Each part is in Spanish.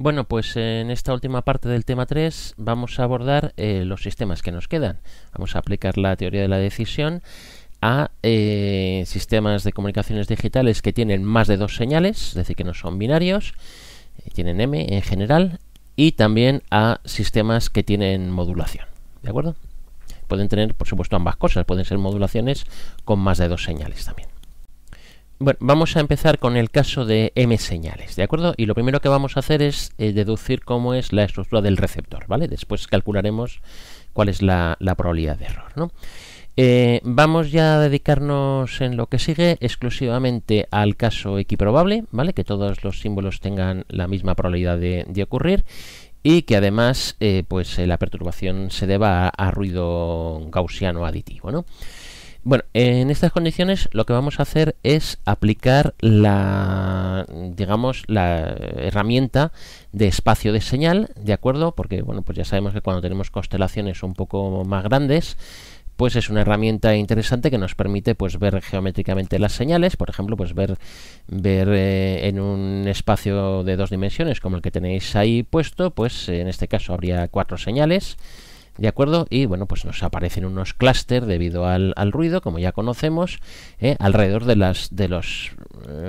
Bueno, pues en esta última parte del tema 3 vamos a abordar los sistemas que nos quedan. Vamos a aplicar la teoría de la decisión a sistemas de comunicaciones digitales que tienen más de dos señales, es decir, que no son binarios, tienen M en general, y también a sistemas que tienen modulación, ¿de acuerdo? Pueden tener, por supuesto, ambas cosas, pueden ser modulaciones con más de dos señales también. Bueno, vamos a empezar con el caso de M señales, ¿de acuerdo? Y lo primero que vamos a hacer es deducir cómo es la estructura del receptor, ¿vale? Después calcularemos cuál es la probabilidad de error, ¿no? Vamos ya a dedicarnos en lo que sigue exclusivamente al caso equiprobable, ¿vale? Que todos los símbolos tengan la misma probabilidad de ocurrir y que además la perturbación se deba a ruido gaussiano aditivo, ¿no? Bueno, en estas condiciones lo que vamos a hacer es aplicar la herramienta de espacio de señal, ¿de acuerdo? Porque, bueno, pues ya sabemos que cuando tenemos constelaciones un poco más grandes, pues es una herramienta interesante que nos permite pues ver geométricamente las señales, por ejemplo, pues ver en un espacio de dos dimensiones como el que tenéis ahí puesto, pues en este caso habría 4 señales, ¿de acuerdo? Y bueno, pues nos aparecen unos clústeres debido al ruido, como ya conocemos, alrededor de los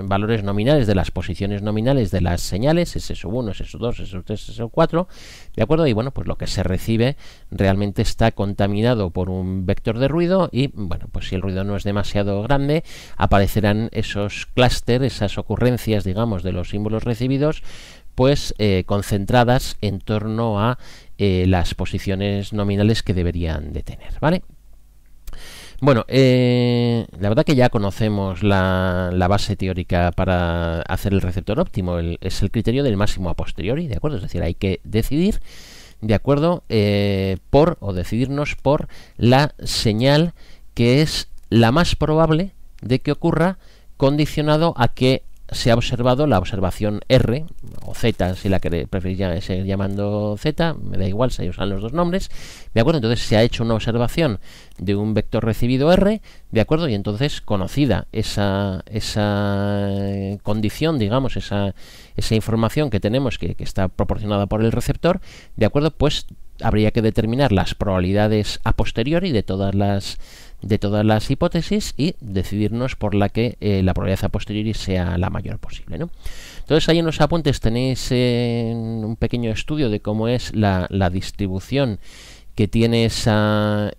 valores nominales, de las posiciones nominales de las señales, S1, S2, S3, S4, ¿de acuerdo? Y bueno, pues lo que se recibe realmente está contaminado por un vector de ruido y, bueno, pues si el ruido no es demasiado grande, aparecerán esos clústeres, esas ocurrencias, digamos, de los símbolos recibidos, pues concentradas en torno a las posiciones nominales que deberían de tener, ¿vale? Bueno, la verdad que ya conocemos la base teórica para hacer el receptor óptimo, es el criterio del máximo a posteriori, ¿de acuerdo? Es decir, hay que decidir, ¿de acuerdo? Decidirnos por la señal que es la más probable de que ocurra, condicionado a que se ha observado la observación R o Z, si la preferís seguir llamando Z, me da igual, se usan los dos nombres, ¿de acuerdo? Entonces se ha hecho una observación de un vector recibido R, ¿de acuerdo? Y entonces, conocida esa condición, digamos, esa información que tenemos que está proporcionada por el receptor, ¿de acuerdo? Pues habría que determinar las probabilidades a posteriori de todas las hipótesis y decidirnos por la que la probabilidad a posteriori sea la mayor posible, ¿no? Entonces ahí en los apuntes tenéis un pequeño estudio de cómo es la distribución que tiene ese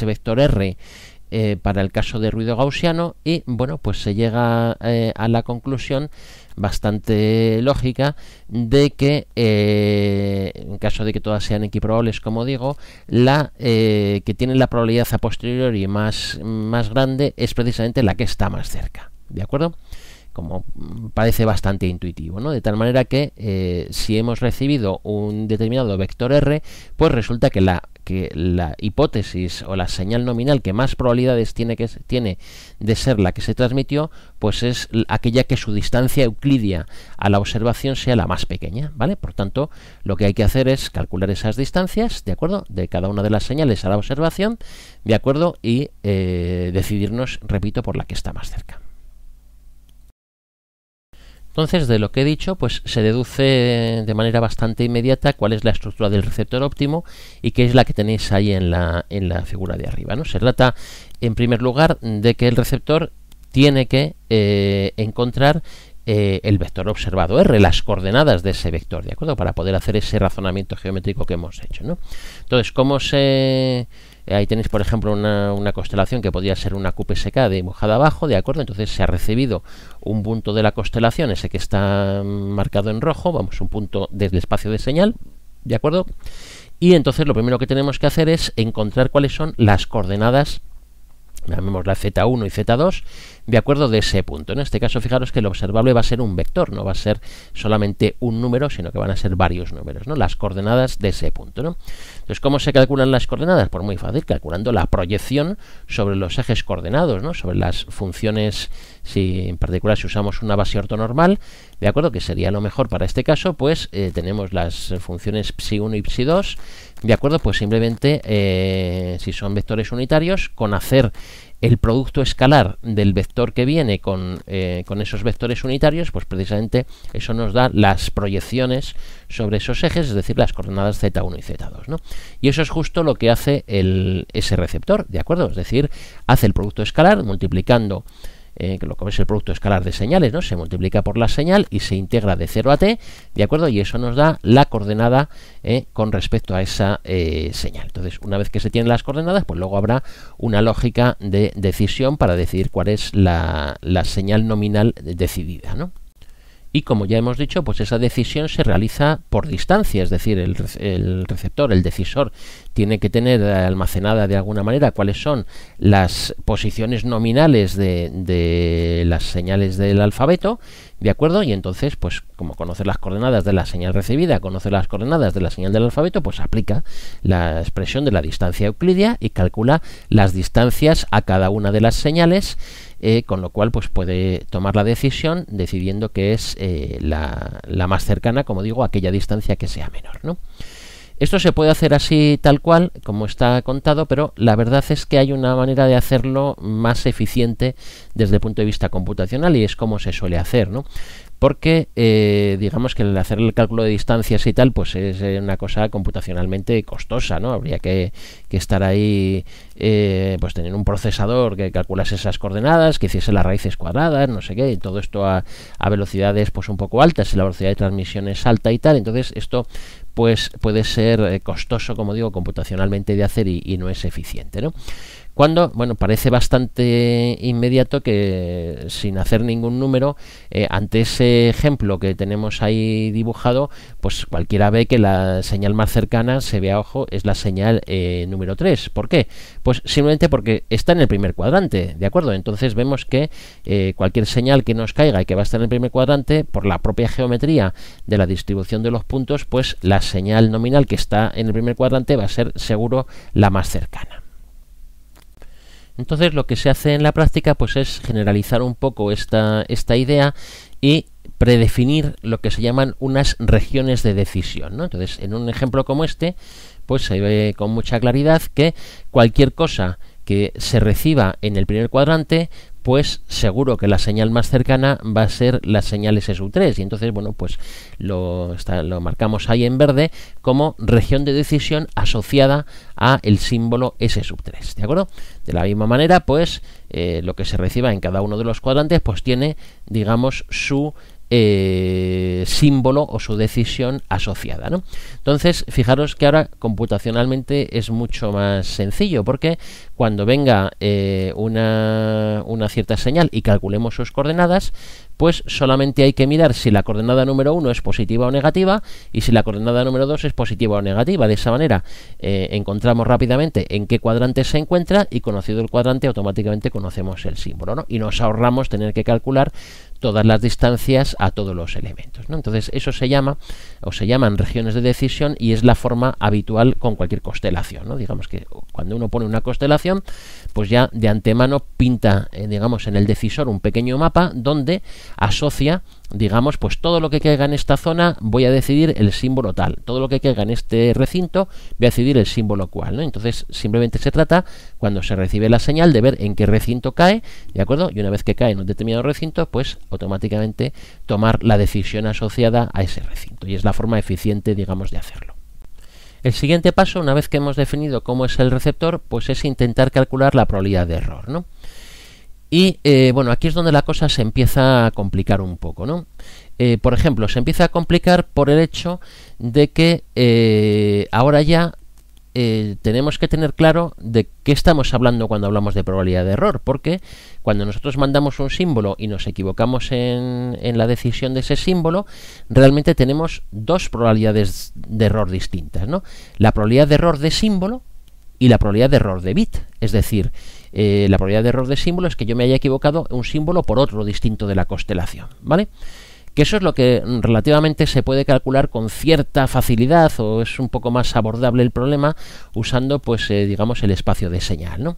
vector R para el caso de ruido gaussiano y, bueno, pues se llega a la conclusión bastante lógica de que en caso de que todas sean equiprobables, como digo, la que tiene la probabilidad a posteriori más grande es precisamente la que está más cerca, ¿de acuerdo? Como parece bastante intuitivo, ¿no? De tal manera que si hemos recibido un determinado vector R, pues resulta que la hipótesis o la señal nominal que más probabilidades tiene de ser la que se transmitió, pues es aquella que su distancia euclidia a la observación sea la más pequeña, ¿vale? Por tanto, lo que hay que hacer es calcular esas distancias, ¿de acuerdo?, de cada una de las señales a la observación, ¿de acuerdo?, y decidirnos, repito, por la que está más cerca. Entonces, de lo que he dicho, pues se deduce de manera bastante inmediata cuál es la estructura del receptor óptimo y qué es la que tenéis ahí en la figura de arriba, ¿no? Se trata, en primer lugar, de que el receptor tiene que encontrar el vector observado R, las coordenadas de ese vector, ¿de acuerdo?, para poder hacer ese razonamiento geométrico que hemos hecho, ¿no? Entonces, ahí tenéis, por ejemplo, una constelación que podría ser una QPSK dibujada abajo, ¿de acuerdo? Entonces se ha recibido un punto de la constelación, ese que está marcado en rojo, vamos, un punto del espacio de señal, ¿de acuerdo? Y entonces lo primero que tenemos que hacer es encontrar cuáles son las coordenadas, llamémosla Z1 y Z2, de acuerdo, de ese punto. En este caso, fijaros que lo observable va a ser un vector, no va a ser solamente un número, sino que van a ser varios números, ¿no? Las coordenadas de ese punto, ¿no? Entonces, ¿cómo se calculan las coordenadas? Pues muy fácil, calculando la proyección sobre los ejes coordenados, ¿no? Sobre las funciones, si en particular si usamos una base ortonormal, de acuerdo, que sería lo mejor para este caso, pues tenemos las funciones psi1 y psi2, de acuerdo, pues simplemente si son vectores unitarios, con hacer el producto escalar del vector que viene con esos vectores unitarios, pues precisamente eso nos da las proyecciones sobre esos ejes, es decir, las coordenadas z1 y z2, ¿no? Y eso es justo lo que hace ese receptor, ¿de acuerdo? Es decir, hace el producto escalar multiplicando lo que es el producto escalar de señales, ¿no? Se multiplica por la señal y se integra de 0 a t, ¿de acuerdo? Y eso nos da la coordenada con respecto a esa señal. Entonces, una vez que se tienen las coordenadas, pues luego habrá una lógica de decisión para decidir cuál es la señal nominal decidida, ¿no? Y como ya hemos dicho, pues esa decisión se realiza por distancia, es decir, el receptor, el decisor, tiene que tener almacenada de alguna manera cuáles son las posiciones nominales de las señales del alfabeto, ¿de acuerdo? Y entonces, pues como conoce las coordenadas de la señal recibida, conoce las coordenadas de la señal del alfabeto, pues aplica la expresión de la distancia euclidia y calcula las distancias a cada una de las señales, con lo cual pues puede tomar la decisión decidiendo que es la más cercana, como digo, a aquella distancia que sea menor, ¿no? Esto se puede hacer así tal cual, como está contado, pero la verdad es que hay una manera de hacerlo más eficiente desde el punto de vista computacional y es como se suele hacer, ¿no? Porque digamos que el hacer el cálculo de distancias y tal, pues es una cosa computacionalmente costosa, ¿no? Habría que estar ahí, pues tener un procesador que calculase esas coordenadas, que hiciese las raíces cuadradas, no sé qué, y todo esto a velocidades pues un poco altas, y la velocidad de transmisión es alta y tal, entonces esto pues puede ser costoso, como digo, computacionalmente de hacer y no es eficiente, ¿no? Cuando, bueno, parece bastante inmediato que sin hacer ningún número, ante ese ejemplo que tenemos ahí dibujado, pues cualquiera ve que la señal más cercana, se ve a ojo, es la señal número 3. ¿Por qué? Pues simplemente porque está en el primer cuadrante, ¿de acuerdo? Entonces vemos que cualquier señal que nos caiga y que va a estar en el primer cuadrante, por la propia geometría de la distribución de los puntos, pues la señal nominal que está en el primer cuadrante va a ser seguro la más cercana. Entonces lo que se hace en la práctica pues es generalizar un poco esta idea y predefinir lo que se llaman unas regiones de decisión, ¿no? Entonces, en un ejemplo como este, pues se ve con mucha claridad que cualquier cosa que se reciba en el primer cuadrante, pues seguro que la señal más cercana va a ser la señal S3, y entonces, bueno, pues lo marcamos ahí en verde como región de decisión asociada a el símbolo S3, ¿de acuerdo? De la misma manera, pues lo que se reciba en cada uno de los cuadrantes, pues tiene, digamos, su símbolo o su decisión asociada, ¿no? Entonces, fijaros que ahora computacionalmente es mucho más sencillo, porque cuando venga una cierta señal y calculemos sus coordenadas, pues solamente hay que mirar si la coordenada número 1 es positiva o negativa y si la coordenada número 2 es positiva o negativa. De esa manera encontramos rápidamente en qué cuadrante se encuentra y, conocido el cuadrante, automáticamente conocemos el símbolo, ¿no? Y nos ahorramos tener que calcular todas las distancias a todos los elementos, ¿no? Entonces eso se llama o se llaman regiones de decisión y es la forma habitual con cualquier constelación, ¿no? Digamos que cuando uno pone una constelación, pues ya de antemano pinta, digamos, en el decisor un pequeño mapa donde asocia, digamos, pues todo lo que caiga en esta zona voy a decidir el símbolo tal, todo lo que caiga en este recinto voy a decidir el símbolo cual, ¿no? Entonces simplemente se trata, cuando se recibe la señal, de ver en qué recinto cae, ¿de acuerdo? Y una vez que cae en un determinado recinto, pues automáticamente tomar la decisión asociada a ese recinto, y es la forma eficiente, digamos, de hacerlo. El siguiente paso, una vez que hemos definido cómo es el receptor, pues es intentar calcular la probabilidad de error, ¿no? Y bueno, aquí es donde la cosa se empieza a complicar un poco, ¿no? Por ejemplo, se empieza a complicar por el hecho de que ahora ya tenemos que tener claro de qué estamos hablando cuando hablamos de probabilidad de error, porque cuando nosotros mandamos un símbolo y nos equivocamos en la decisión de ese símbolo, realmente tenemos dos probabilidades de error distintas, ¿no? La probabilidad de error de símbolo y la probabilidad de error de bit, es decir, la probabilidad de error de símbolo es que yo me haya equivocado un símbolo por otro distinto de la constelación, ¿vale? Que eso es lo que relativamente se puede calcular con cierta facilidad, o es un poco más abordable el problema usando, pues digamos, el espacio de señal, ¿no?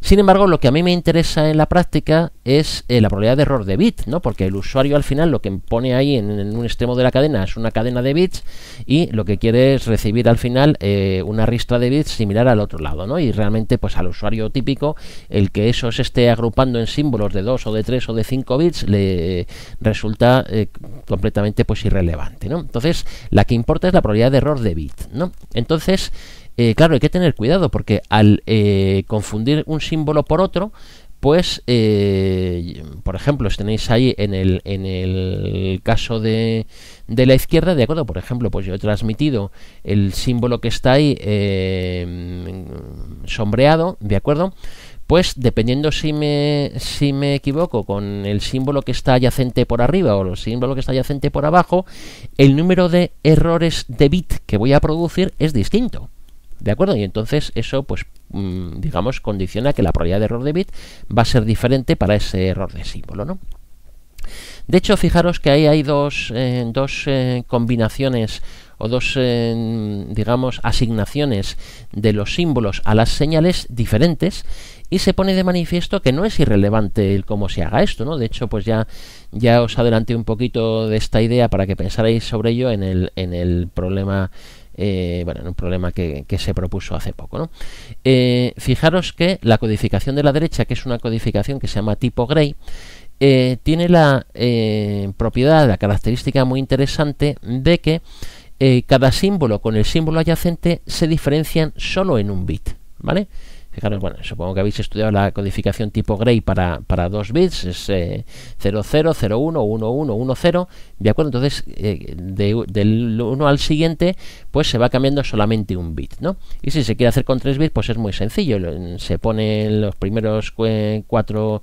Sin embargo, lo que a mí me interesa en la práctica es la probabilidad de error de bit, ¿no? Porque el usuario al final lo que pone ahí en un extremo de la cadena es una cadena de bits y lo que quiere es recibir al final una ristra de bits similar al otro lado, ¿no? Y realmente pues al usuario típico el que eso se esté agrupando en símbolos de 2 o de 3 o de 5 bits le resulta completamente pues irrelevante, ¿no? Entonces, la que importa es la probabilidad de error de bit, ¿no? Entonces, claro, hay que tener cuidado porque al confundir un símbolo por otro, pues, por ejemplo, si tenéis ahí en el caso de la izquierda, ¿de acuerdo? Por ejemplo, pues yo he transmitido el símbolo que está ahí sombreado, ¿de acuerdo? Pues dependiendo si me equivoco con el símbolo que está adyacente por arriba o el símbolo que está adyacente por abajo, el número de errores de bit que voy a producir es distinto. ¿De acuerdo? Y entonces eso, pues, digamos, condiciona que la probabilidad de error de bit va a ser diferente para ese error de símbolo, ¿no? De hecho, fijaros que ahí hay dos combinaciones o dos, digamos, asignaciones de los símbolos a las señales diferentes y se pone de manifiesto que no es irrelevante el cómo se haga esto, ¿no? De hecho, pues ya os adelanté un poquito de esta idea para que pensarais sobre ello en el problema. En un problema que se propuso hace poco, ¿no? Fijaros que la codificación de la derecha, que es una codificación que se llama tipo Gray, tiene la propiedad, la característica muy interesante de que cada símbolo con el símbolo adyacente se diferencian solo en un bit, ¿vale? Fijaros, bueno, supongo que habéis estudiado la codificación tipo Gray para 2 bits, es 00, 01, 11, 10, ¿de acuerdo? Entonces, del 1 al siguiente, pues se va cambiando solamente un bit, ¿no? Y si se quiere hacer con 3 bits, pues es muy sencillo, se ponen los primeros 4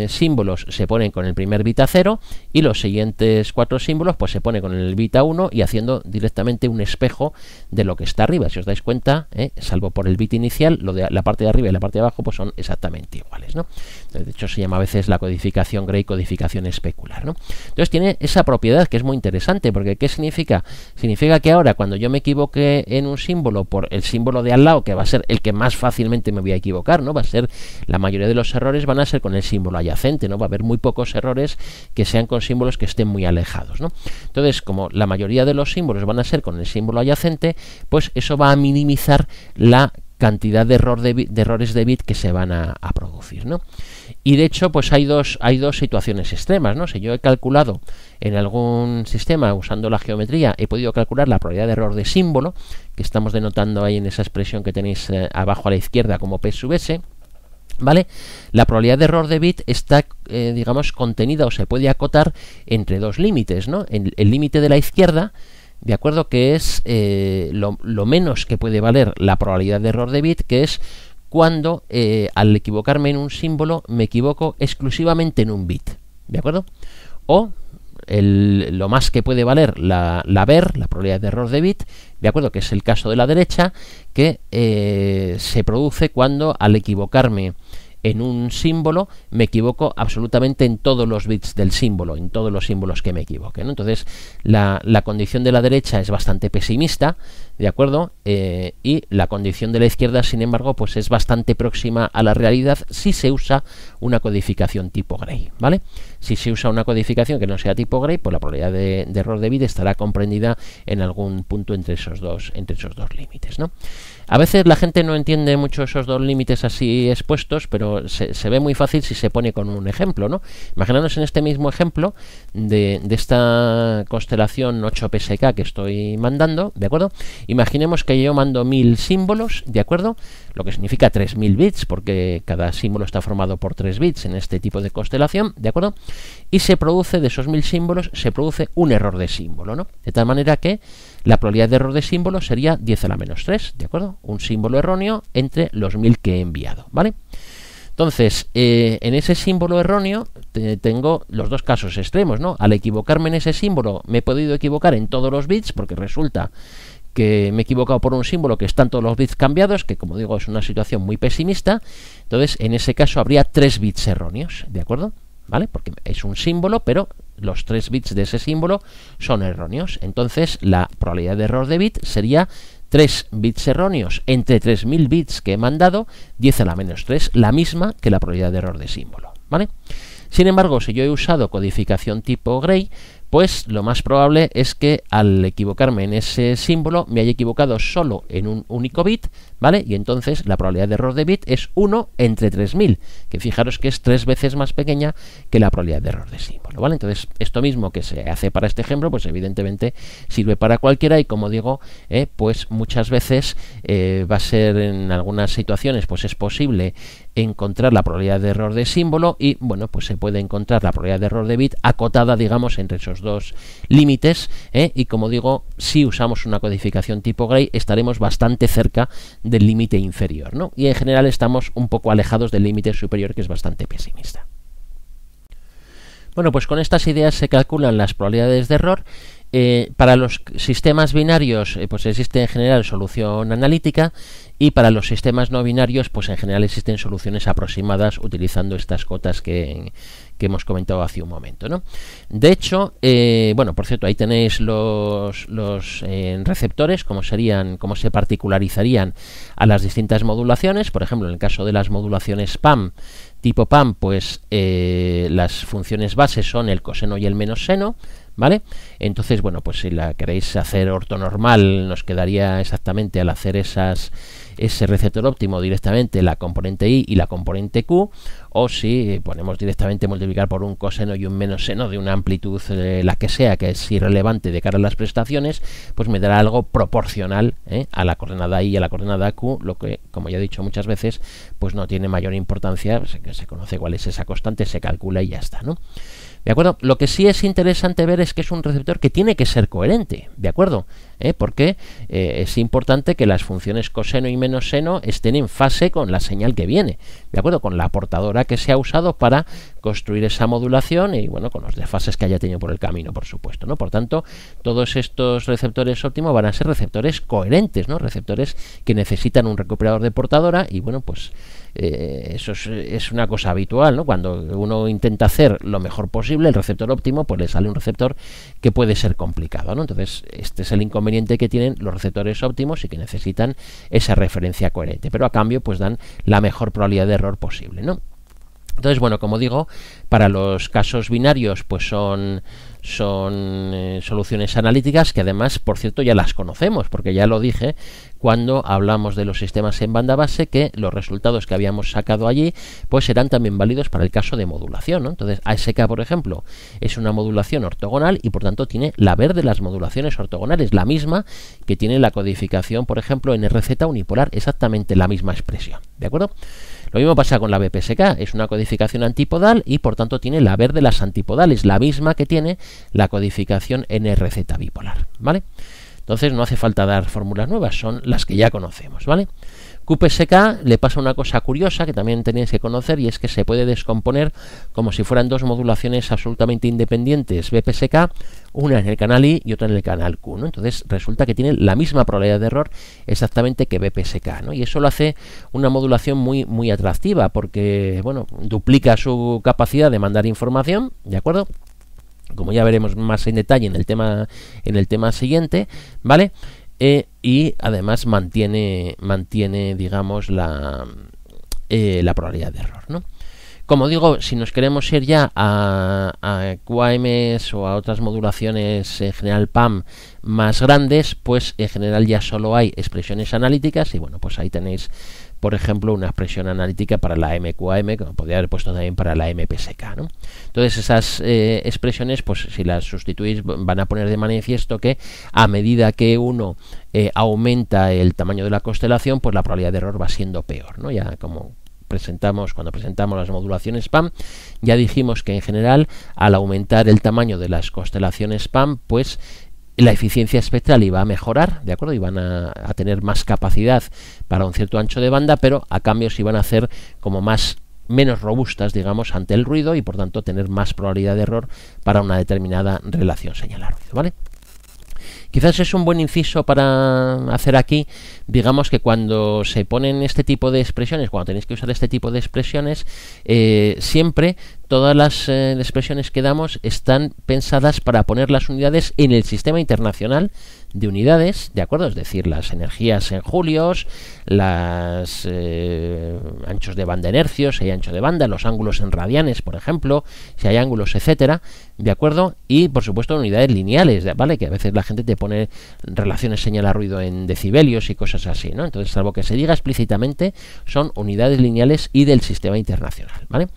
símbolos se ponen con el primer bit a 0 y los siguientes 4 símbolos pues se pone con el bit a 1 y haciendo directamente un espejo de lo que está arriba. Si os dais cuenta, salvo por el bit inicial, lo de la parte de arriba y la parte de abajo pues son exactamente iguales, ¿no? De hecho se llama a veces la codificación Gray codificación especular, ¿no? Entonces tiene esa propiedad que es muy interesante porque ¿qué significa? Significa que ahora cuando yo me equivoque en un símbolo por el símbolo de al lado, que va a ser el que más fácilmente me voy a equivocar, ¿no? Va a ser, la mayoría de los errores van a ser con el símbolo adyacente, ¿no? Va a haber muy pocos errores que sean con símbolos que estén muy alejados, ¿no? Entonces, como la mayoría de los símbolos van a ser con el símbolo adyacente, pues eso va a minimizar la cantidad de errores de bit que se van a producir, ¿no? Y de hecho, pues hay dos situaciones extremas, ¿no? Si yo he calculado en algún sistema usando la geometría, he podido calcular la probabilidad de error de símbolo, que estamos denotando ahí en esa expresión que tenéis abajo a la izquierda como P sub S, ¿vale? La probabilidad de error de bit está, digamos, contenida o se puede acotar entre dos límites, ¿no? El límite de la izquierda, de acuerdo, que es lo menos que puede valer la probabilidad de error de bit, que es cuando al equivocarme en un símbolo me equivoco exclusivamente en un bit, ¿de acuerdo? O lo más que puede valer la VER, la probabilidad de error de bit, de acuerdo, que es el caso de la derecha, que se produce cuando al equivocarme en un símbolo me equivoco absolutamente en todos los bits del símbolo, en todos los símbolos que me equivoque, ¿no? Entonces la condición de la derecha es bastante pesimista, ¿de acuerdo? Y la condición de la izquierda, sin embargo, pues es bastante próxima a la realidad si se usa una codificación tipo Gray, ¿vale? Si se usa una codificación que no sea tipo Gray, pues la probabilidad de error de bit estará comprendida en algún punto entre esos dos límites, ¿no? A veces la gente no entiende mucho esos dos límites así expuestos, pero se ve muy fácil si se pone con un ejemplo, ¿no? Imaginaos en este mismo ejemplo de esta constelación 8PSK que estoy mandando, ¿de acuerdo? Imaginemos que yo mando 1000 símbolos, ¿de acuerdo? Lo que significa 3000 bits, porque cada símbolo está formado por 3 bits en este tipo de constelación, ¿de acuerdo? Y se produce, de esos 1000 símbolos, se produce un error de símbolo, ¿no? De tal manera que la probabilidad de error de símbolo sería 10 a la menos 3, ¿de acuerdo? Un símbolo erróneo entre los 1000 que he enviado, ¿vale? Entonces, en ese símbolo erróneo tengo los dos casos extremos, ¿no? Al equivocarme en ese símbolo me he podido equivocar en todos los bits, porque resulta que me he equivocado por un símbolo que están todos los bits cambiados, que como digo es una situación muy pesimista. Entonces, en ese caso habría 3 bits erróneos, ¿de acuerdo? ¿Vale? Porque es un símbolo, pero los 3 bits de ese símbolo son erróneos. Entonces, la probabilidad de error de bit sería 3 bits erróneos entre 3000 bits que he mandado, 10 a la menos 3, la misma que la probabilidad de error de símbolo, ¿vale? Sin embargo, si yo he usado codificación tipo Gray, pues lo más probable es que al equivocarme en ese símbolo me haya equivocado solo en un único bit, ¿vale? Y entonces la probabilidad de error de bit es 1 entre 3000, que fijaros que es 3 veces más pequeña que la probabilidad de error de símbolo, ¿vale? Entonces, esto mismo que se hace para este ejemplo, pues evidentemente sirve para cualquiera y como digo, pues muchas veces va a ser en algunas situaciones, pues es posible encontrar la probabilidad de error de símbolo y, bueno, pues se puede encontrar la probabilidad de error de bit acotada, digamos, entre esos dos límites, y como digo, si usamos una codificación tipo Gray estaremos bastante cerca del límite inferior, ¿no? Y en general estamos un poco alejados del límite superior, que es bastante pesimista. Bueno, pues con estas ideas se calculan las probabilidades de error. Para los sistemas binarios pues existe en general solución analítica, y para los sistemas no binarios pues en general existen soluciones aproximadas utilizando estas cotas que hemos comentado hace un momento, ¿no? De hecho, bueno, por cierto, ahí tenéis los receptores, cómo se particularizarían a las distintas modulaciones. Por ejemplo, en el caso de las modulaciones PAM, tipo PAM, pues las funciones base son el coseno y el menos seno, ¿vale? Entonces, bueno, pues si la queréis hacer ortonormal, nos quedaría exactamente al hacer ese receptor óptimo directamente la componente I y la componente Q, o si ponemos directamente multiplicar por un coseno y un menos seno de una amplitud la que sea, que es irrelevante de cara a las prestaciones, pues me dará algo proporcional a la coordenada I y a la coordenada Q, lo que, como ya he dicho muchas veces, pues no tiene mayor importancia, pues, que se conoce cuál es esa constante, se calcula y ya está, ¿no? ¿De acuerdo? Lo que sí es interesante ver es que es un receptor que tiene que ser coherente, ¿de acuerdo? Porque es importante que las funciones coseno y menos seno estén en fase con la señal que viene, ¿de acuerdo? Con la portadora que se ha usado para construir esa modulación y, bueno, con los desfases que haya tenido por el camino, por supuesto, ¿no? Por tanto, todos estos receptores óptimos van a ser receptores coherentes, ¿no? Receptores que necesitan un recuperador de portadora y, bueno, pues eso es una cosa habitual, ¿no? Cuando uno intenta hacer lo mejor posible, el receptor óptimo, pues le sale un receptor que puede ser complicado, ¿no? Entonces, este es el inconveniente que tienen los receptores óptimos y que necesitan esa referencia coherente, pero a cambio, pues dan la mejor probabilidad de error posible, ¿no? Entonces, bueno, como digo, para los casos binarios, pues son soluciones analíticas que además, por cierto, ya las conocemos, porque ya lo dije cuando hablamos de los sistemas en banda base, que los resultados que habíamos sacado allí pues serán también válidos para el caso de modulación, ¿no? Entonces, ASK, por ejemplo, es una modulación ortogonal y por tanto tiene la ver de las modulaciones ortogonales, la misma que tiene la codificación, por ejemplo, en RZ unipolar, exactamente la misma expresión, ¿de acuerdo? Lo mismo pasa con la BPSK, es una codificación antipodal y por tanto tiene la ver de las antipodales, la misma que tiene la codificación NRZ bipolar, ¿vale? Entonces no hace falta dar fórmulas nuevas, son las que ya conocemos, ¿vale? QPSK le pasa una cosa curiosa que también tenéis que conocer, y es que se puede descomponer como si fueran dos modulaciones absolutamente independientes, BPSK, una en el canal I y otra en el canal Q, ¿no? Entonces resulta que tiene la misma probabilidad de error exactamente que BPSK, ¿no? Y eso lo hace una modulación muy, muy atractiva porque, bueno, duplica su capacidad de mandar información, ¿de acuerdo? Como ya veremos más en detalle en el tema siguiente, ¿vale? Y además mantiene digamos la probabilidad de error, ¿no? Como digo, si nos queremos ir ya a QAMs o a otras modulaciones en general PAM más grandes, pues en general ya solo hay expresiones analíticas y, bueno, pues ahí tenéis, por ejemplo, una expresión analítica para la MQAM, como podría haber puesto también para la MPSK, ¿no? Entonces esas expresiones, pues si las sustituís, van a poner de manifiesto que a medida que uno aumenta el tamaño de la constelación, pues la probabilidad de error va siendo peor, ¿no? Ya como cuando presentamos las modulaciones PAM, ya dijimos que en general, al aumentar el tamaño de las constelaciones PAM, pues la eficiencia espectral iba a mejorar, ¿de acuerdo? Iban a tener más capacidad para un cierto ancho de banda, pero a cambio se iban a hacer como menos robustas, digamos, ante el ruido y por tanto tener más probabilidad de error para una determinada relación señal-ruido, ¿vale? Quizás es un buen inciso para hacer aquí, digamos que cuando se ponen este tipo de expresiones, cuando tenéis que usar este tipo de expresiones, siempre todas las expresiones que damos están pensadas para poner las unidades en el sistema internacional de unidades, ¿de acuerdo? Es decir, las energías en julios, las anchos de banda en hercios, si hay ancho de banda, los ángulos en radianes, por ejemplo, si hay ángulos, etcétera, ¿de acuerdo? Y, por supuesto, unidades lineales, ¿vale? Que a veces la gente te pone relaciones señal a ruido en decibelios y cosas así, ¿no? Entonces, salvo que se diga explícitamente, son unidades lineales y del sistema internacional, ¿vale?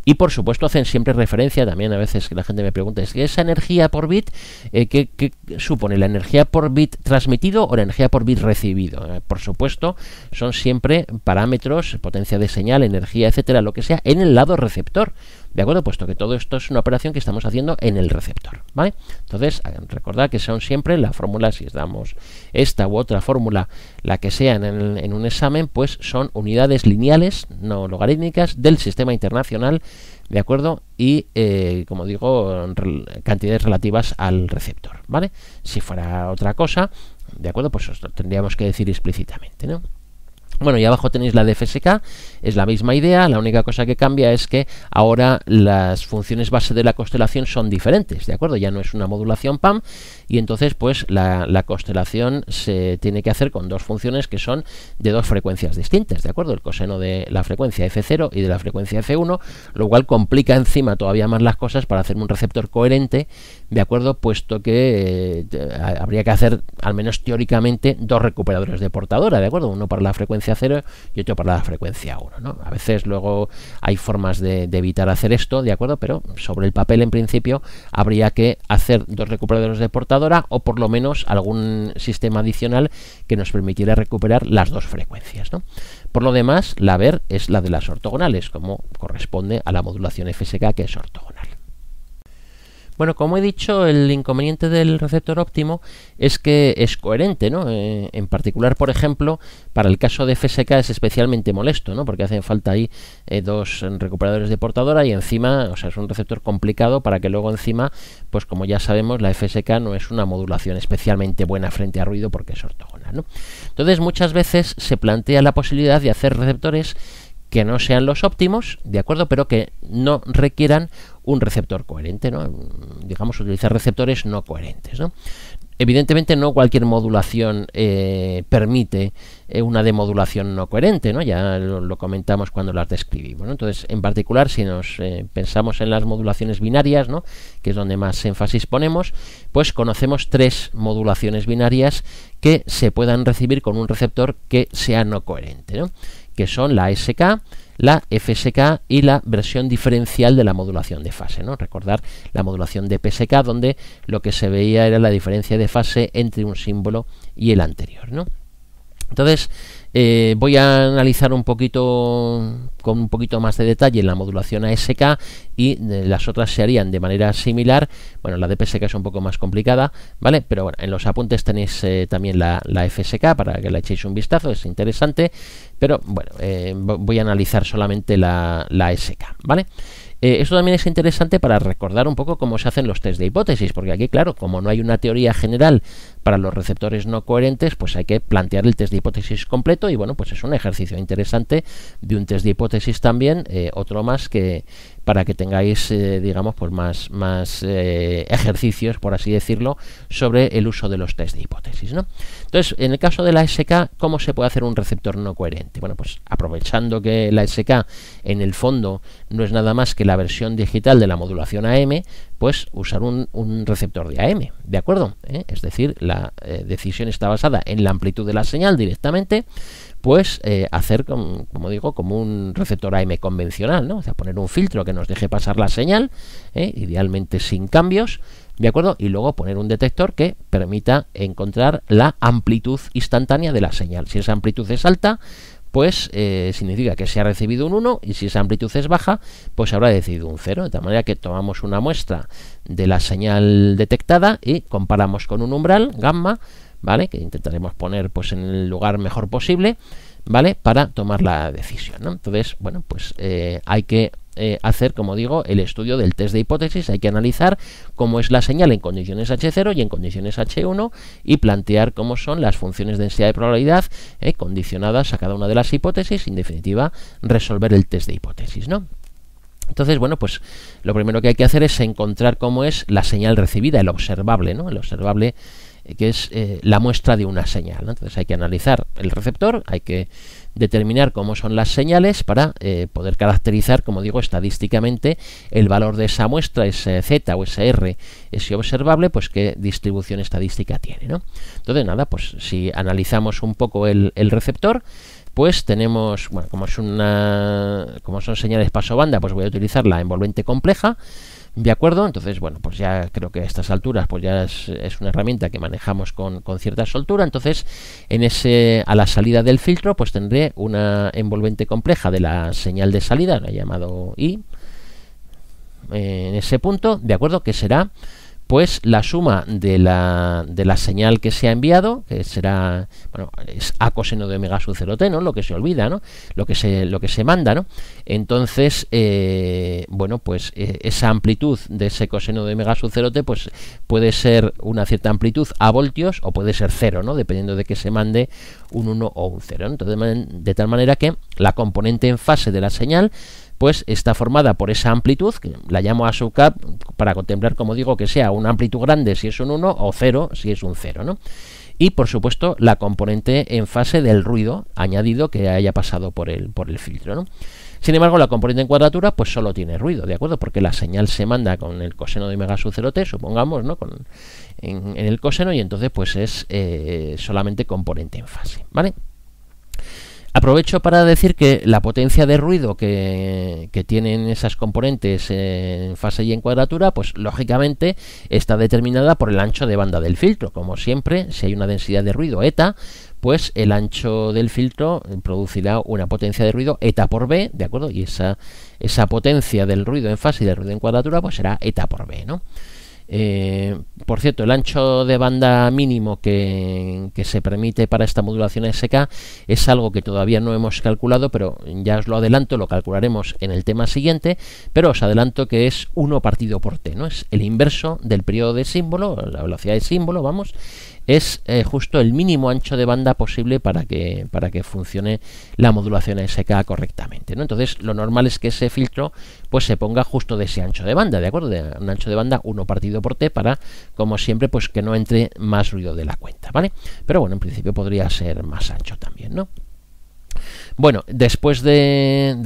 Y, por supuesto, hacen siempre referencia, también a veces que la gente me pregunta, ¿es que esa energía por bit, qué supone? ¿La energía por bit transmitido o la energía por bit recibido? Por supuesto, son siempre parámetros, potencia de señal, energía, etcétera, lo que sea, en el lado receptor, ¿de acuerdo? Puesto que todo esto es una operación que estamos haciendo en el receptor, ¿vale? Entonces, recordad que son siempre la fórmula, si damos esta u otra fórmula, la que sea en un examen, pues son unidades lineales, no logarítmicas, del sistema internacional, ¿de acuerdo? Y, como digo, cantidades relativas al receptor, ¿vale? Si fuera otra cosa, ¿de acuerdo? Pues os lo tendríamos que decir explícitamente, ¿no? Bueno, y abajo tenéis la de FSK, es la misma idea, la única cosa que cambia es que ahora las funciones base de la constelación son diferentes, ¿de acuerdo? Ya no es una modulación PAM y entonces pues la constelación se tiene que hacer con dos funciones que son de dos frecuencias distintas, ¿de acuerdo? El coseno de la frecuencia F0 y de la frecuencia F1, lo cual complica encima todavía más las cosas para hacer un receptor coherente, ¿de acuerdo? Puesto que habría que hacer, al menos teóricamente, dos recuperadores de portadora, ¿de acuerdo? Uno para la frecuencia 0 y otro para la frecuencia 1, ¿no? A veces luego hay formas de evitar hacer esto, ¿de acuerdo? Pero sobre el papel, en principio, habría que hacer dos recuperadores de portadora o por lo menos algún sistema adicional que nos permitiera recuperar las dos frecuencias, ¿no? Por lo demás, la VER es la de las ortogonales, como corresponde a la modulación FSK, que es ortogonal. Bueno, como he dicho, el inconveniente del receptor óptimo es que es coherente, ¿no? En particular, por ejemplo, para el caso de FSK es especialmente molesto, ¿no? Porque hacen falta ahí dos recuperadores de portadora y encima, o sea, es un receptor complicado para que luego encima, pues como ya sabemos, la FSK no es una modulación especialmente buena frente a ruido porque es ortogonal, ¿no? Entonces, muchas veces se plantea la posibilidad de hacer receptores que no sean los óptimos, ¿de acuerdo? Pero que no requieran un receptor coherente, ¿no? Digamos, utilizar receptores no coherentes, ¿no? Evidentemente no cualquier modulación permite una demodulación no coherente, ¿no? Ya lo comentamos cuando las describimos, ¿no? Entonces, en particular, si nos pensamos en las modulaciones binarias, ¿no? Que es donde más énfasis ponemos, pues conocemos tres modulaciones binarias que se puedan recibir con un receptor que sea no coherente, ¿no? Que son la SK, la FSK y la versión diferencial de la modulación de fase, ¿no? Recordar la modulación de PSK, donde lo que se veía era la diferencia de fase entre un símbolo y el anterior, ¿no? Entonces, voy a analizar un poquito, con un poquito más de detalle, la modulación ASK y las otras se harían de manera similar. Bueno, la de PSK es un poco más complicada, ¿vale? Pero bueno, en los apuntes tenéis también la FSK para que la echéis un vistazo, es interesante. Pero bueno, voy a analizar solamente la ASK, ¿vale? Esto también es interesante para recordar un poco cómo se hacen los test de hipótesis, porque aquí, claro, como no hay una teoría general para los receptores no coherentes, pues hay que plantear el test de hipótesis completo y bueno, pues es un ejercicio interesante de un test de hipótesis también, otro más que para que tengáis, digamos, pues más ejercicios, por así decirlo, sobre el uso de los test de hipótesis, ¿no? Entonces, en el caso de la SK, ¿cómo se puede hacer un receptor no coherente? Bueno, pues aprovechando que la SK en el fondo no es nada más que la versión digital de la modulación AM, pues usar un receptor de AM, ¿de acuerdo? Es decir, la decisión está basada en la amplitud de la señal directamente, pues hacer, como digo, como un receptor AM convencional, ¿no? O sea, poner un filtro que nos deje pasar la señal, idealmente sin cambios, ¿de acuerdo? Y luego poner un detector que permita encontrar la amplitud instantánea de la señal. Si esa amplitud es alta, pues significa que se ha recibido un 1 y si esa amplitud es baja, pues habrá recibido un 0, de tal manera que tomamos una muestra de la señal detectada y comparamos con un umbral, gamma, ¿vale? Que intentaremos poner pues en el lugar mejor posible, ¿vale? Para tomar la decisión, ¿no? Entonces, bueno, pues hay que hacer, como digo, el estudio del test de hipótesis, hay que analizar cómo es la señal en condiciones H0 y en condiciones H1 y plantear cómo son las funciones de densidad de probabilidad condicionadas a cada una de las hipótesis y en definitiva resolver el test de hipótesis, ¿no? Entonces, bueno, pues lo primero que hay que hacer es encontrar cómo es la señal recibida, el observable, ¿no? El observable que es la muestra de una señal, ¿no? Entonces hay que analizar el receptor, hay que determinar cómo son las señales para poder caracterizar, como digo, estadísticamente el valor de esa muestra, ese Z o ese R, ese observable, pues qué distribución estadística tiene, ¿no? Entonces, nada, pues si analizamos un poco el receptor, pues tenemos, bueno, como son señales pasobanda, pues voy a utilizar la envolvente compleja, ¿de acuerdo? Entonces, bueno, pues ya creo que a estas alturas pues ya es una herramienta que manejamos con cierta soltura. Entonces, a la salida del filtro, pues tendré una envolvente compleja de la señal de salida, la he llamado I, en ese punto, ¿de acuerdo? Que será pues la suma de la señal que se ha enviado, que será, bueno, es a coseno de omega sub 0t, ¿no? Lo que se olvida, ¿no? Lo que se manda, ¿no? Entonces, bueno, pues esa amplitud de ese coseno de omega sub 0t, pues puede ser una cierta amplitud a voltios o puede ser 0, ¿no? Dependiendo de que se mande un 1 o un 0, ¿no? Entonces, de tal manera que la componente en fase de la señal pues está formada por esa amplitud, que la llamo A sub k para contemplar, como digo, que sea una amplitud grande si es un 1 o 0 si es un 0, ¿no? Y por supuesto la componente en fase del ruido añadido que haya pasado por el filtro, ¿no? Sin embargo, la componente en cuadratura pues solo tiene ruido, ¿de acuerdo? Porque la señal se manda con el coseno de omega sub 0t, supongamos, ¿no? En el coseno, y entonces pues es solamente componente en fase, ¿vale? Aprovecho para decir que la potencia de ruido que tienen esas componentes en fase y en cuadratura, pues lógicamente está determinada por el ancho de banda del filtro. Como siempre, si hay una densidad de ruido eta, pues el ancho del filtro producirá una potencia de ruido eta por B, ¿de acuerdo? Y esa potencia del ruido en fase y del ruido en cuadratura, pues será eta por B, ¿no? Por cierto, el ancho de banda mínimo que se permite para esta modulación SK es algo que todavía no hemos calculado, pero ya os lo adelanto, lo calcularemos en el tema siguiente, pero os adelanto que es 1 partido por T, ¿no? Es el inverso del periodo de símbolo, la velocidad de símbolo, vamos, es justo el mínimo ancho de banda posible para que funcione la modulación SK correctamente, ¿no? Entonces, lo normal es que ese filtro pues se ponga justo de ese ancho de banda, ¿de acuerdo? De un ancho de banda 1 partido por T para, como siempre, pues que no entre más ruido de la cuenta, ¿vale? Pero bueno, en principio podría ser más ancho también, ¿no? Bueno, después de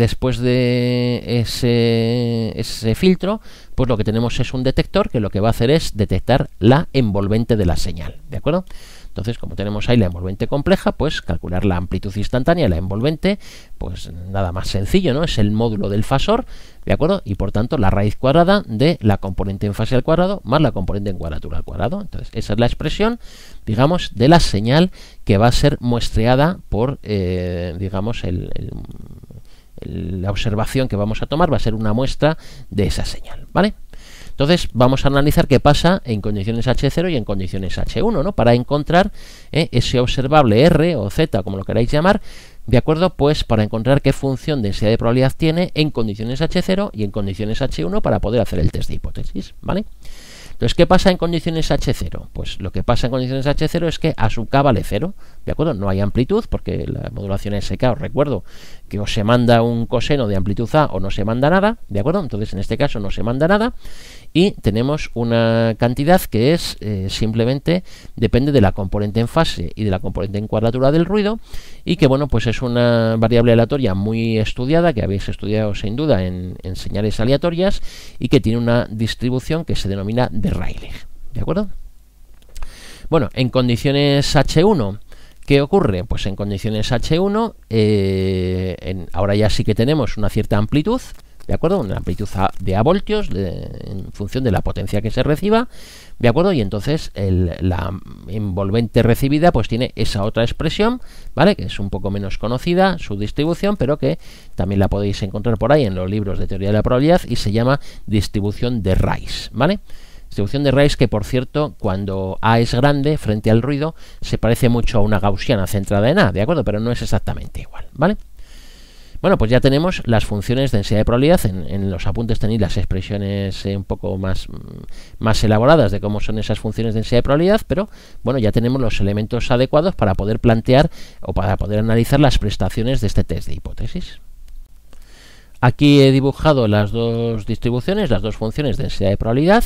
ese filtro, pues lo que tenemos es un detector que lo que va a hacer es detectar la envolvente de la señal, ¿de acuerdo? Entonces, como tenemos ahí la envolvente compleja, pues calcular la amplitud instantánea de la envolvente, pues nada más sencillo, ¿no? Es el módulo del fasor, ¿de acuerdo? Y por tanto la raíz cuadrada de la componente en fase al cuadrado más la componente en cuadratura al cuadrado. Entonces, esa es la expresión, digamos, de la señal que va a ser muestreada por, digamos, la observación que vamos a tomar va a ser una muestra de esa señal, ¿vale? Entonces vamos a analizar qué pasa en condiciones H0 y en condiciones H1, ¿no? Para encontrar ese observable R o Z, como lo queráis llamar, ¿de acuerdo? Pues para encontrar qué función densidad de probabilidad tiene en condiciones H0 y en condiciones H1 para poder hacer el test de hipótesis, ¿vale? Entonces, ¿qué pasa en condiciones H0? Pues lo que pasa en condiciones H0 es que A sub k vale 0, ¿de acuerdo? No hay amplitud, porque la modulación SK, os recuerdo que o se manda un coseno de amplitud A o no se manda nada, ¿de acuerdo? Entonces, en este caso no se manda nada y tenemos una cantidad que es simplemente depende de la componente en fase y de la componente en cuadratura del ruido y que, bueno, pues es una variable aleatoria muy estudiada, que habéis estudiado sin duda en señales aleatorias y que tiene una distribución que se denomina de Rayleigh, ¿de acuerdo? Bueno, en condiciones H1, ¿qué ocurre? Pues en condiciones H1, ahora ya sí que tenemos una cierta amplitud, ¿de acuerdo? Una amplitud de A voltios en función de la potencia que se reciba, ¿de acuerdo? Y entonces la envolvente recibida pues tiene esa otra expresión, ¿vale? Que es un poco menos conocida, su distribución, pero que también la podéis encontrar por ahí en los libros de teoría de la probabilidad y se llama distribución de Rice, ¿vale? Distribución de Rice que, por cierto, cuando A es grande frente al ruido, se parece mucho a una gaussiana centrada en A, ¿de acuerdo? Pero no es exactamente igual, ¿vale? Bueno, pues ya tenemos las funciones de densidad de probabilidad. En los apuntes tenéis las expresiones un poco más elaboradas de cómo son esas funciones de densidad de probabilidad, pero bueno, ya tenemos los elementos adecuados para poder plantear o para poder analizar las prestaciones de este test de hipótesis. Aquí he dibujado las dos distribuciones, las dos funciones de densidad de probabilidad,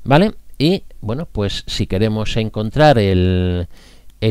¿vale? Y bueno, pues si queremos encontrar el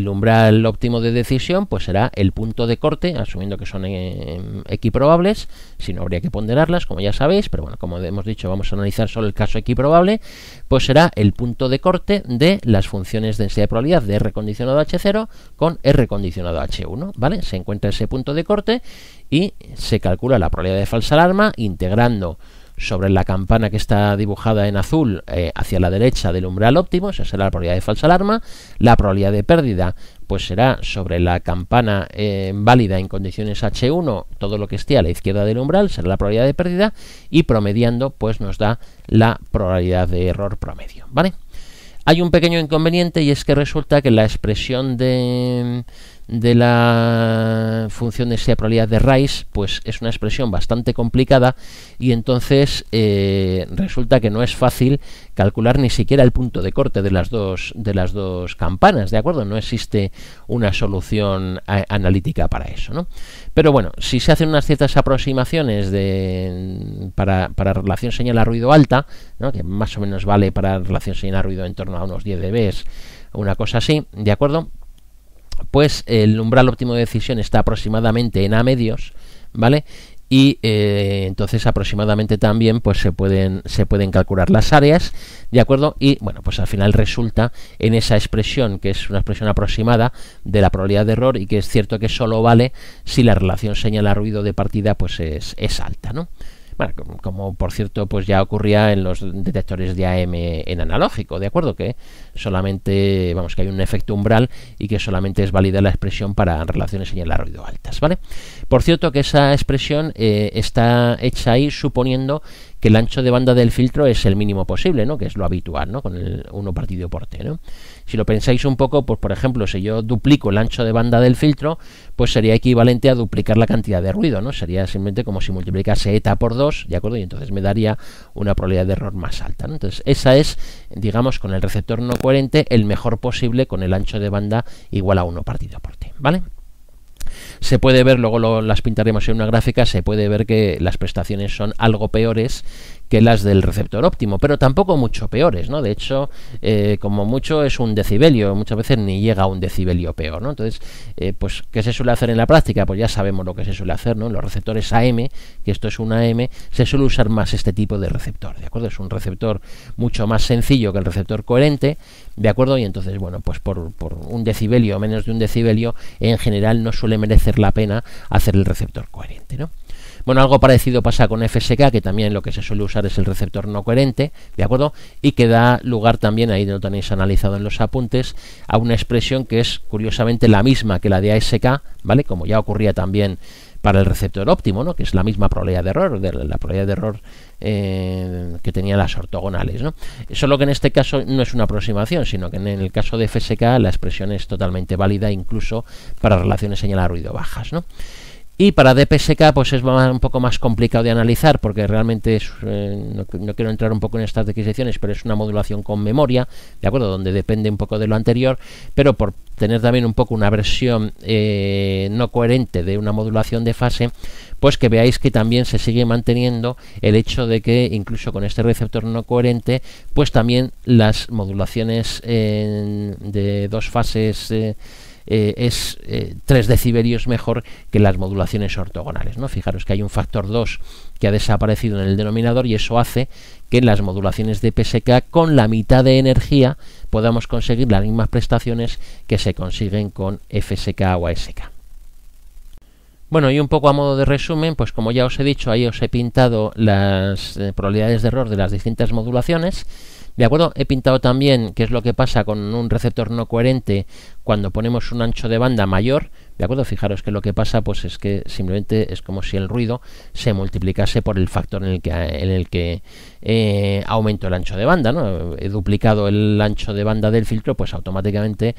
umbral óptimo de decisión, pues será el punto de corte, asumiendo que son equiprobables, si no habría que ponderarlas, como ya sabéis, pero bueno, como hemos dicho, vamos a analizar solo el caso equiprobable, pues será el punto de corte de las funciones de densidad de probabilidad de R condicionado a H0 con R condicionado a H1, ¿vale? Se encuentra ese punto de corte y se calcula la probabilidad de falsa alarma integrando sobre la campana que está dibujada en azul hacia la derecha del umbral óptimo, esa será la probabilidad de falsa alarma. La probabilidad de pérdida pues será sobre la campana válida en condiciones H1, todo lo que esté a la izquierda del umbral será la probabilidad de pérdida, y promediando pues nos da la probabilidad de error promedio, ¿vale? Hay un pequeño inconveniente, y es que resulta que la expresión de la función de densidad de probabilidad de Rice pues es una expresión bastante complicada, y entonces resulta que no es fácil calcular ni siquiera el punto de corte de las dos campanas, ¿de acuerdo? No existe una solución analítica para eso, ¿no? Pero bueno, si se hacen unas ciertas aproximaciones para relación señal a ruido alta, ¿no? Que más o menos vale para relación señal a ruido en torno a unos 10 dB, una cosa así, ¿de acuerdo? Pues el umbral óptimo de decisión está aproximadamente en A medios, ¿vale? Y entonces aproximadamente también pues se pueden calcular las áreas, ¿de acuerdo? Y bueno, pues al final resulta en esa expresión, que es una expresión aproximada de la probabilidad de error, y que es cierto que solo vale si la relación señal a ruido de partida pues es alta, ¿no? Bueno, como por cierto pues ya ocurría en los detectores de AM en analógico, ¿de acuerdo? Que solamente, vamos, que hay un efecto umbral y que solamente es válida la expresión para relaciones señal a ruido altas, ¿vale? Por cierto que esa expresión está hecha ahí suponiendo que el ancho de banda del filtro es el mínimo posible, ¿no? Que es lo habitual, ¿no? Con el 1 partido por t, ¿no? Si lo pensáis un poco, pues por ejemplo, si yo duplico el ancho de banda del filtro, pues sería equivalente a duplicar la cantidad de ruido, ¿no? Sería simplemente como si multiplicase eta por 2, ¿de acuerdo? Y entonces me daría una probabilidad de error más alta, ¿no? Entonces esa es, digamos, con el receptor no coherente, el mejor posible con el ancho de banda igual a 1 partido por t, ¿vale? Se puede ver, luego las pintaremos en una gráfica, se puede ver que las prestaciones son algo peores que las del receptor óptimo, pero tampoco mucho peores, ¿no? De hecho, como mucho es un decibelio, muchas veces ni llega a un decibelio peor, ¿no? Entonces, pues, ¿qué se suele hacer en la práctica? Pues ya sabemos lo que se suele hacer, ¿no? En los receptores AM, que esto es un AM, se suele usar más este tipo de receptor, ¿de acuerdo? Es un receptor mucho más sencillo que el receptor coherente, ¿de acuerdo? Y entonces, bueno, pues por un decibelio o menos de un decibelio, en general no suele merecer la pena hacer el receptor coherente, ¿no? Bueno, algo parecido pasa con FSK, que también lo que se suele usar es el receptor no coherente, ¿de acuerdo? Y que da lugar también, ahí lo tenéis analizado en los apuntes, a una expresión que es curiosamente la misma que la de ASK, ¿vale? Como ya ocurría también para el receptor óptimo, ¿no? Que es la misma probabilidad de error, la probabilidad de error que tenía las ortogonales, ¿no? Solo que en este caso no es una aproximación, sino que en el caso de FSK la expresión es totalmente válida incluso para relaciones señal a ruido bajas, ¿no? Y para DPSK pues es un poco más complicado de analizar, porque realmente es, no quiero entrar un poco en estas disquisiciones, pero es una modulación con memoria, ¿de acuerdo? Donde depende un poco de lo anterior, pero por tener también un poco una versión no coherente de una modulación de fase, pues que veáis que también se sigue manteniendo el hecho de que incluso con este receptor no coherente, pues también las modulaciones de dos fases es 3 decibelios mejor que las modulaciones ortogonales, ¿no? Fijaros que hay un factor 2 que ha desaparecido en el denominador, y eso hace que en las modulaciones de PSK con la mitad de energía podamos conseguir las mismas prestaciones que se consiguen con FSK o ASK. Bueno, y un poco a modo de resumen, pues como ya os he dicho, ahí os he pintado las probabilidades de error de las distintas modulaciones. ¿De acuerdo? He pintado también qué es lo que pasa con un receptor no coherente cuando ponemos un ancho de banda mayor. ¿De acuerdo? Fijaros que lo que pasa pues es que simplemente es como si el ruido se multiplicase por el factor en el que aumento el ancho de banda, ¿no? He duplicado el ancho de banda del filtro, pues automáticamente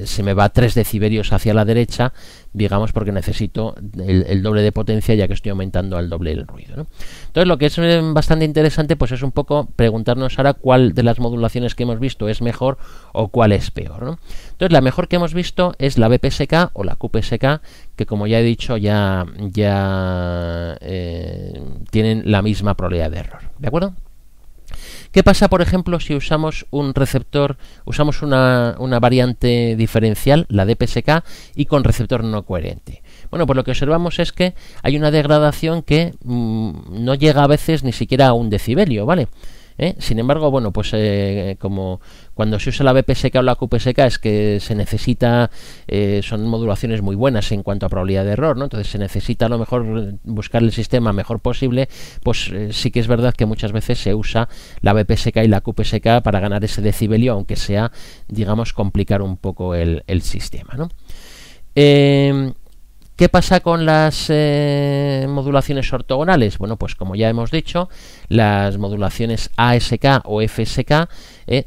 se me va 3 decibelios hacia la derecha, digamos, porque necesito el doble de potencia, ya que estoy aumentando al doble el ruido, ¿no? Entonces lo que es bastante interesante pues es un poco preguntarnos ahora cuál de las modulaciones que hemos visto es mejor o cuál es peor, ¿no? Entonces la mejor que hemos visto es la BPSK o la QPSK, que como ya he dicho ya tienen la misma probabilidad de error, ¿de acuerdo? ¿Qué pasa, por ejemplo, si usamos un receptor, usamos una variante diferencial, la DPSK, y con receptor no coherente? Bueno, pues lo que observamos es que hay una degradación que no llega a veces ni siquiera a 1 decibelio, ¿vale? Sin embargo, bueno, pues como cuando se usa la BPSK o la QPSK es que se necesita, son modulaciones muy buenas en cuanto a probabilidad de error, ¿no? Entonces se necesita a lo mejor buscar el sistema mejor posible, pues sí que es verdad que muchas veces se usa la BPSK y la QPSK para ganar ese decibelio, aunque sea, digamos, complicar un poco el sistema, ¿no? ¿Qué pasa con las modulaciones ortogonales? Bueno, pues como ya hemos dicho, las modulaciones ASK o FSK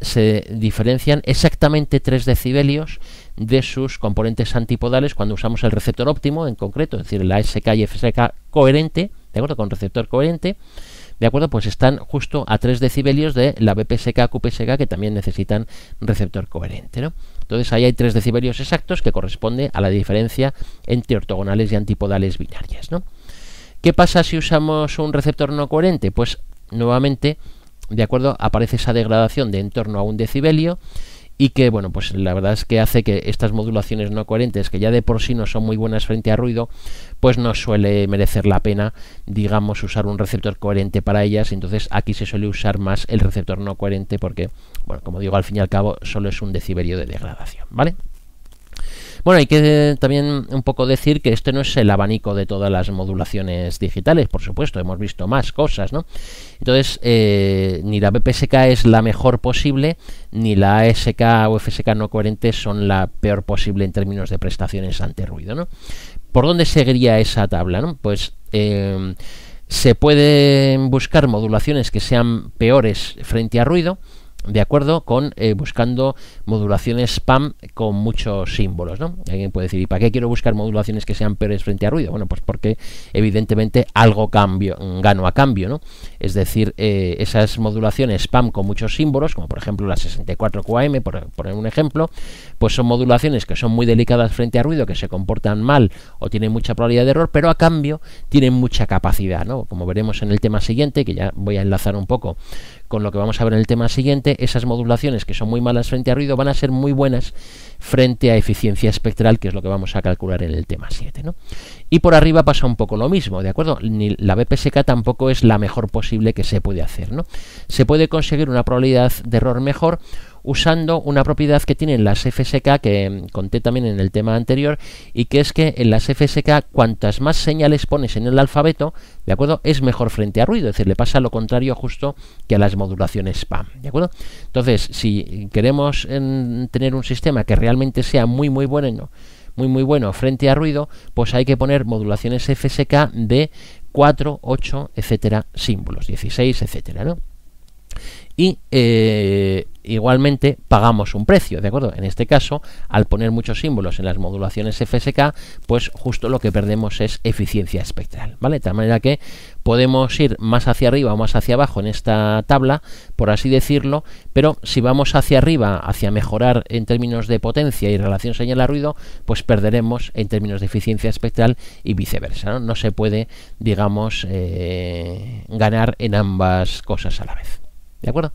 se diferencian exactamente 3 decibelios de sus componentes antipodales cuando usamos el receptor óptimo en concreto, es decir, el ASK y FSK coherente, ¿de acuerdo? Con receptor coherente, ¿de acuerdo? Pues están justo a 3 decibelios de la BPSK, QPSK, que también necesitan receptor coherente, ¿no? Entonces ahí hay 3 decibelios exactos que corresponde a la diferencia entre ortogonales y antipodales binarias, ¿no? ¿Qué pasa si usamos un receptor no coherente? Pues nuevamente, ¿de acuerdo? Aparece esa degradación de en torno a 1 decibelio y que, bueno, pues la verdad es que hace que estas modulaciones no coherentes, que ya de por sí no son muy buenas frente a ruido, pues no suele merecer la pena, digamos, usar un receptor coherente para ellas. Entonces aquí se suele usar más el receptor no coherente porque, bueno, como digo, al fin y al cabo solo es 1 decibelio de degradación, ¿vale? Bueno, hay que también un poco decir que este no es el abanico de todas las modulaciones digitales, por supuesto, hemos visto más cosas, ¿no? Entonces, ni la BPSK es la mejor posible, ni la ASK o FSK no coherente son la peor posible en términos de prestaciones ante ruido, ¿no? ¿Por dónde seguiría esa tabla, no? Pues se pueden buscar modulaciones que sean peores frente a ruido, de acuerdo con buscando modulaciones spam con muchos símbolos, ¿no? Alguien puede decir, ¿y para qué quiero buscar modulaciones que sean peores frente a ruido? Bueno, pues porque evidentemente algo gano a cambio, ¿no? Es decir, esas modulaciones spam con muchos símbolos, como por ejemplo la 64QAM, por poner un ejemplo, pues son modulaciones que son muy delicadas frente a ruido, que se comportan mal o tienen mucha probabilidad de error, pero a cambio tienen mucha capacidad, ¿no? Como veremos en el tema siguiente, que ya voy a enlazar un poco con lo que vamos a ver en el tema siguiente, esas modulaciones que son muy malas frente a ruido van a ser muy buenas frente a eficiencia espectral, que es lo que vamos a calcular en el tema 7, ¿no? Y por arriba pasa un poco lo mismo, ¿de acuerdo? Ni la BPSK tampoco es la mejor posible que se puede hacer, ¿no? Se puede conseguir una probabilidad de error mejor usando una propiedad que tienen las FSK, que conté también en el tema anterior, y que es que en las FSK cuantas más señales pones en el alfabeto, ¿de acuerdo?, es mejor frente a ruido, es decir, le pasa lo contrario justo que a las modulaciones spam, ¿de acuerdo? Entonces, si queremos tener un sistema que realmente sea muy bueno frente a ruido, pues hay que poner modulaciones FSK de 4, 8, etcétera, símbolos, 16, etcétera, ¿no? Y igualmente pagamos un precio, ¿de acuerdo? En este caso, al poner muchos símbolos en las modulaciones FSK, pues justo lo que perdemos es eficiencia espectral, ¿vale? De tal manera que podemos ir más hacia arriba o más hacia abajo en esta tabla, por así decirlo, pero si vamos hacia arriba, hacia mejorar en términos de potencia y relación señal a ruido, pues perderemos en términos de eficiencia espectral y viceversa, ¿no? No se puede, digamos, ganar en ambas cosas a la vez. ¿De acuerdo?